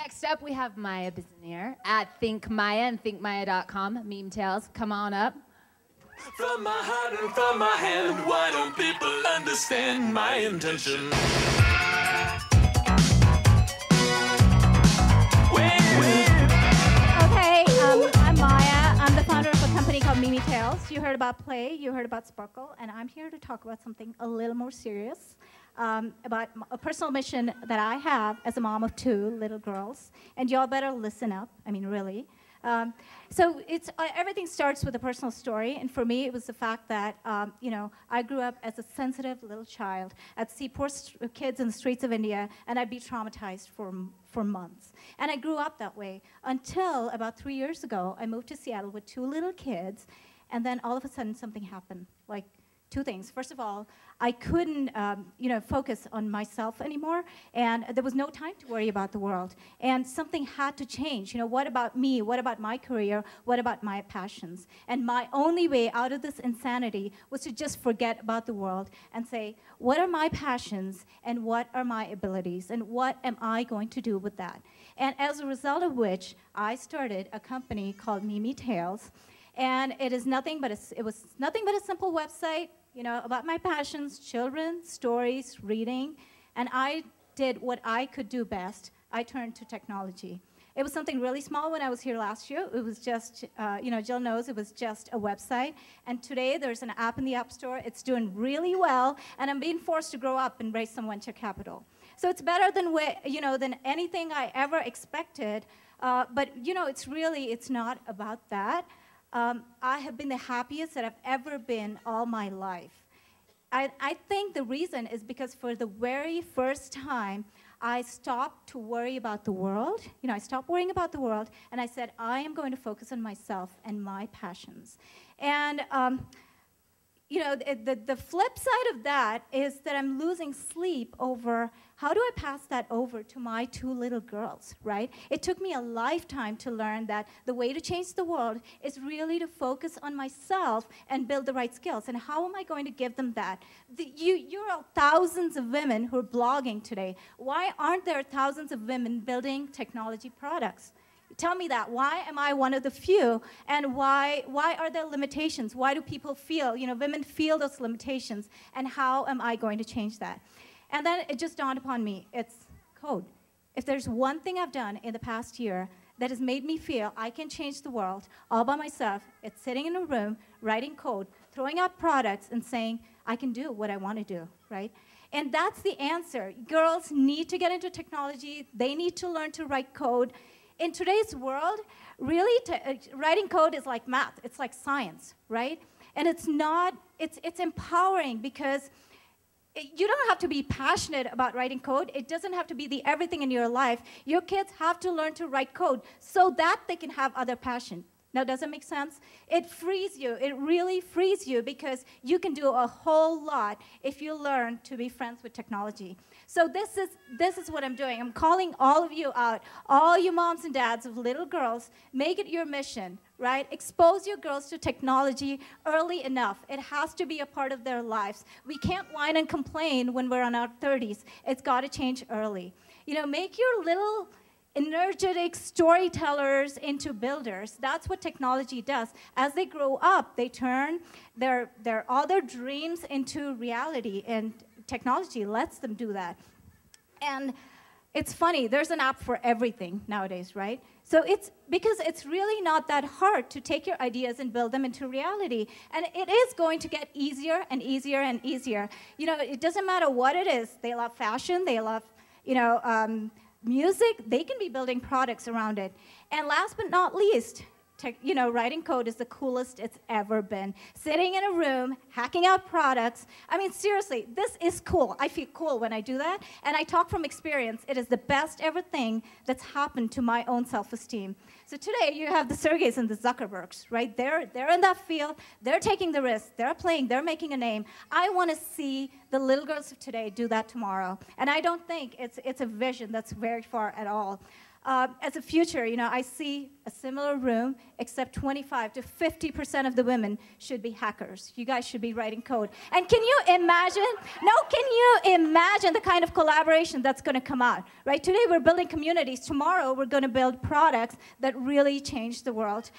Next up, we have Maya Bisineer at ThinkMaya and thinkmaya.com. MeMeTales, come on up. From my heart and from my hand, why don't people understand my intention? Okay, I'm Maya. I'm the founder of a company called MeMeTales. You heard about Play, you heard about Sparkle, and I'm here to talk about something a little more serious, about a personal mission that I have as a mom of 2 little girls. And y'all better listen up, I mean, really. So everything starts with a personal story, and for me, it was the fact that I grew up as a sensitive little child. I'd see poor kids in the streets of India, and I'd be traumatized for months. And I grew up that way until about 3 years ago. I moved to Seattle with 2 little kids, and then all of a sudden something happened. Like 2 things. First of all, I couldn't focus on myself anymore, and there was no time to worry about the world. And something had to change. What about me? What about my career? What about my passions? And my only way out of this insanity was to just forget about the world and say, what are my passions and what are my abilities and what am I going to do with that? And as a result of which, I started a company called MeMeTales, and it was nothing but a simple website, about my passions: children, stories, reading. And I did what I could do best. I turned to technology. It was something really small when I was here last year. It was just, Jill knows, it was just a website. And today there's an app in the App Store. It's doing really well, and I'm being forced to grow up and raise some venture capital. So it's better than anything I ever expected. But it's not about that. I have been the happiest that I've ever been all my life. I think the reason is because for the very first time, I stopped to worry about the world. I stopped worrying about the world, and I said, I am going to focus on myself and my passions. And the flip side of that is that I'm losing sleep over how do I pass that over to my 2 little girls, right? It took me a lifetime to learn that the way to change the world is really to focus on myself and build the right skills. And how am I going to give them that? You're all thousands of women who are blogging today. Why aren't there thousands of women building technology products? Tell me that. Why am I one of the few? And why are there limitations? Why do people feel, women feel those limitations? And how am I going to change that? And then it just dawned upon me, it's code. If there's one thing I've done in the past year that has made me feel I can change the world all by myself, it's sitting in a room, writing code, throwing out products, and saying, I can do what I want to do, right? And that's the answer. Girls need to get into technology. They need to learn to write code. In today's world, really, writing code is like math. It's like science, right? And it's empowering because you don't have to be passionate about writing code. It doesn't have to be the everything in your life. Your kids have to learn to write code so that they can have other passion. Now, does it make sense? It frees you. It really frees you because you can do a whole lot if you learn to be friends with technology. So this is what I'm doing. I'm calling all of you out, all you moms and dads of little girls. Make it your mission, right? Expose your girls to technology early enough. It has to be a part of their lives. We can't whine and complain when we're in our 30s. It's got to change early. Make your little energetic storytellers into builders. That's what technology does. As they grow up, they turn all their dreams into reality, and technology lets them do that. And it's funny, there's an app for everything nowadays, right? So it's because it's really not that hard to take your ideas and build them into reality. And it is going to get easier and easier and easier. It doesn't matter what it is. They love fashion, they love, music, they can be building products around it. And last but not least, writing code is the coolest it's ever been. Sitting in a room, hacking out products. I mean, seriously, this is cool. I feel cool when I do that. And I talk from experience. It is the best ever thing that's happened to my own self-esteem. So today, you have the Sergeys and the Zuckerbergs, right? They're in that field. They're taking the risk. They're playing. They're making a name. I want to see the little girls of today do that tomorrow. And I don't think it's a vision that's very far at all. As a future, I see a similar room, except 25 to 50% of the women should be hackers. You guys should be writing code. And can you imagine? No, can you imagine the kind of collaboration that's going to come out? Right? Today we're building communities. Tomorrow we're going to build products that really change the world.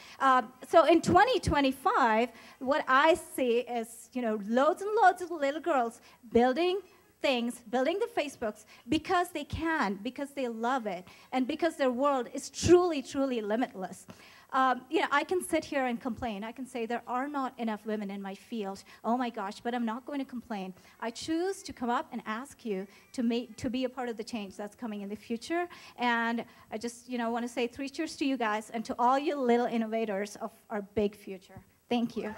So in 2025, what I see is, loads and loads of little girls building things, building the Facebooks because they can, because they love it, and because their world is truly, truly limitless. I can sit here and complain. I can say there are not enough women in my field. Oh my gosh, but I'm not going to complain. I choose to come up and ask you to be a part of the change that's coming in the future. And I just, want to say 3 cheers to you guys and to all you little innovators of our big future. Thank you.